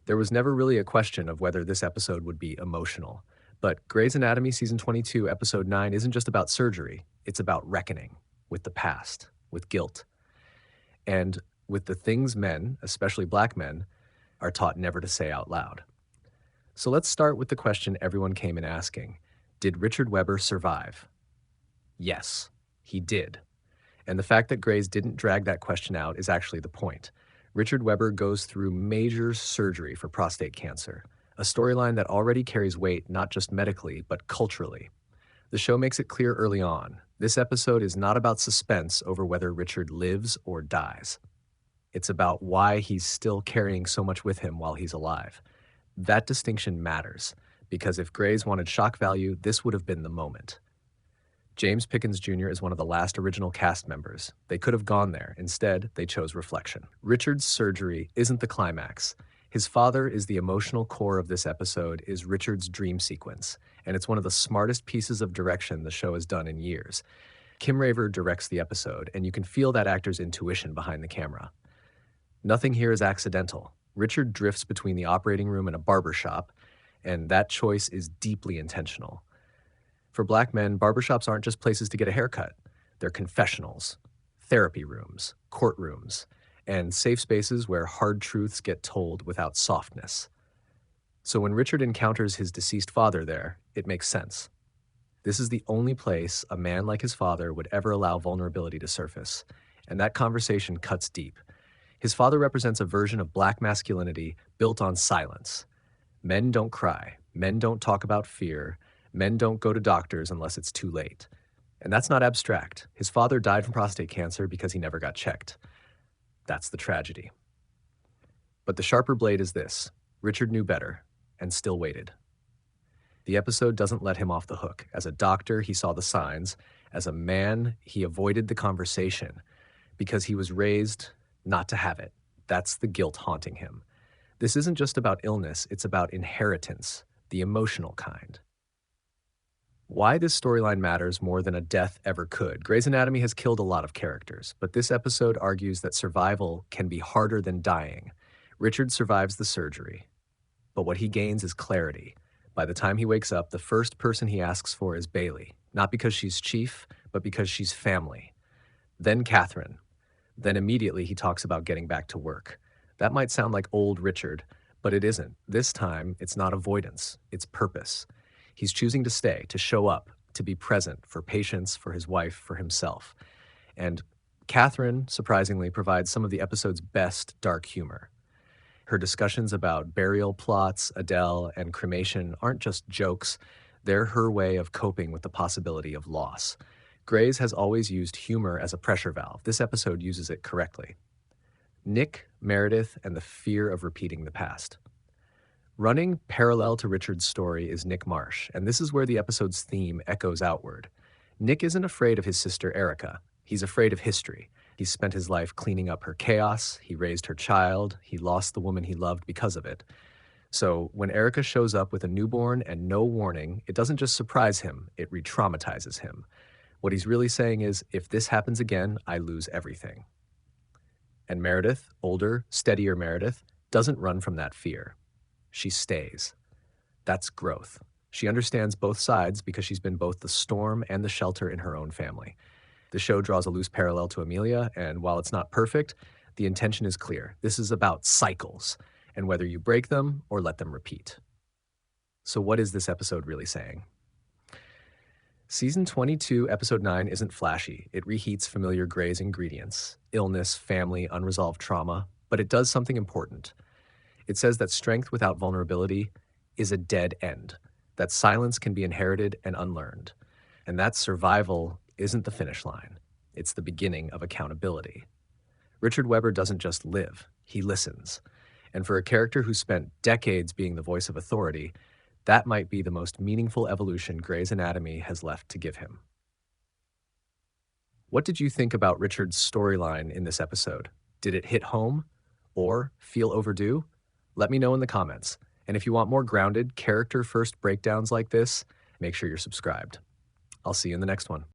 There was never really a question of whether this episode would be emotional. But Grey's Anatomy Season 22, Episode 9 isn't just about surgery, it's about reckoning with the past, with guilt, and with the things men, especially black men, are taught never to say out loud. So let's start with the question everyone came in asking. Did Richard Webber survive? Yes, he did. And the fact that Grey's didn't drag that question out is actually the point. Richard Webber goes through major surgery for prostate cancer, a storyline that already carries weight not just medically, but culturally. The show makes it clear early on, this episode is not about suspense over whether Richard lives or dies. It's about why he's still carrying so much with him while he's alive. That distinction matters, because if Grey's wanted shock value, this would have been the moment. James Pickens Jr. is one of the last original cast members. They could have gone there. Instead, they chose reflection. Richard's surgery isn't the climax. His father is the emotional core of this episode, is Richard's dream sequence, and it's one of the smartest pieces of direction the show has done in years. Kim Raver directs the episode, and you can feel that actor's intuition behind the camera. Nothing here is accidental. Richard drifts between the operating room and a barber shop, and that choice is deeply intentional. For black men, barbershops aren't just places to get a haircut. They're confessionals, therapy rooms, courtrooms, and safe spaces where hard truths get told without softness. So when Richard encounters his deceased father there, it makes sense. This is the only place a man like his father would ever allow vulnerability to surface, and that conversation cuts deep. His father represents a version of black masculinity built on silence. Men don't cry. Men don't talk about fear. Men don't go to doctors unless it's too late. And that's not abstract. His father died from prostate cancer because he never got checked. That's the tragedy. But the sharper blade is this. Richard knew better and still waited. The episode doesn't let him off the hook. As a doctor, he saw the signs. As a man, he avoided the conversation because he was raised not to have it. That's the guilt haunting him. This isn't just about illness, it's about inheritance, the emotional kind. Why this storyline matters more than a death ever could. Grey's Anatomy has killed a lot of characters, but this episode argues that survival can be harder than dying. Richard survives the surgery, but what he gains is clarity. By the time he wakes up, the first person he asks for is Bailey, not because she's chief, but because she's family. Then Catherine. Then immediately he talks about getting back to work. That might sound like old Richard, but it isn't. This time, it's not avoidance, it's purpose. He's choosing to stay, to show up, to be present for patients, for his wife, for himself. And Catherine, surprisingly, provides some of the episode's best dark humor. Her discussions about burial plots, Adele, and cremation aren't just jokes. They're her way of coping with the possibility of loss. Grey's has always used humor as a pressure valve. This episode uses it correctly. Nick, Meredith, and the fear of repeating the past. Running parallel to Richard's story is Nick Marsh, and this is where the episode's theme echoes outward. Nick isn't afraid of his sister Erica. He's afraid of history. He's spent his life cleaning up her chaos. He raised her child. He lost the woman he loved because of it. So when Erica shows up with a newborn and no warning, it doesn't just surprise him, it re-traumatizes him. What he's really saying is, if this happens again, I lose everything. And Meredith, older, steadier Meredith, doesn't run from that fear. She stays. That's growth. She understands both sides because she's been both the storm and the shelter in her own family. The show draws a loose parallel to Amelia, and while it's not perfect, the intention is clear. This is about cycles, and whether you break them or let them repeat. So what is this episode really saying? Season 22, Episode 9 isn't flashy. It reheats familiar Grey's ingredients, illness, family, unresolved trauma, but it does something important. It says that strength without vulnerability is a dead end, that silence can be inherited and unlearned, and that survival isn't the finish line. It's the beginning of accountability. Richard Webber doesn't just live, he listens. And for a character who spent decades being the voice of authority, that might be the most meaningful evolution Grey's Anatomy has left to give him. What did you think about Richard's storyline in this episode? Did it hit home or feel overdue? Let me know in the comments. And if you want more grounded, character-first breakdowns like this, make sure you're subscribed. I'll see you in the next one.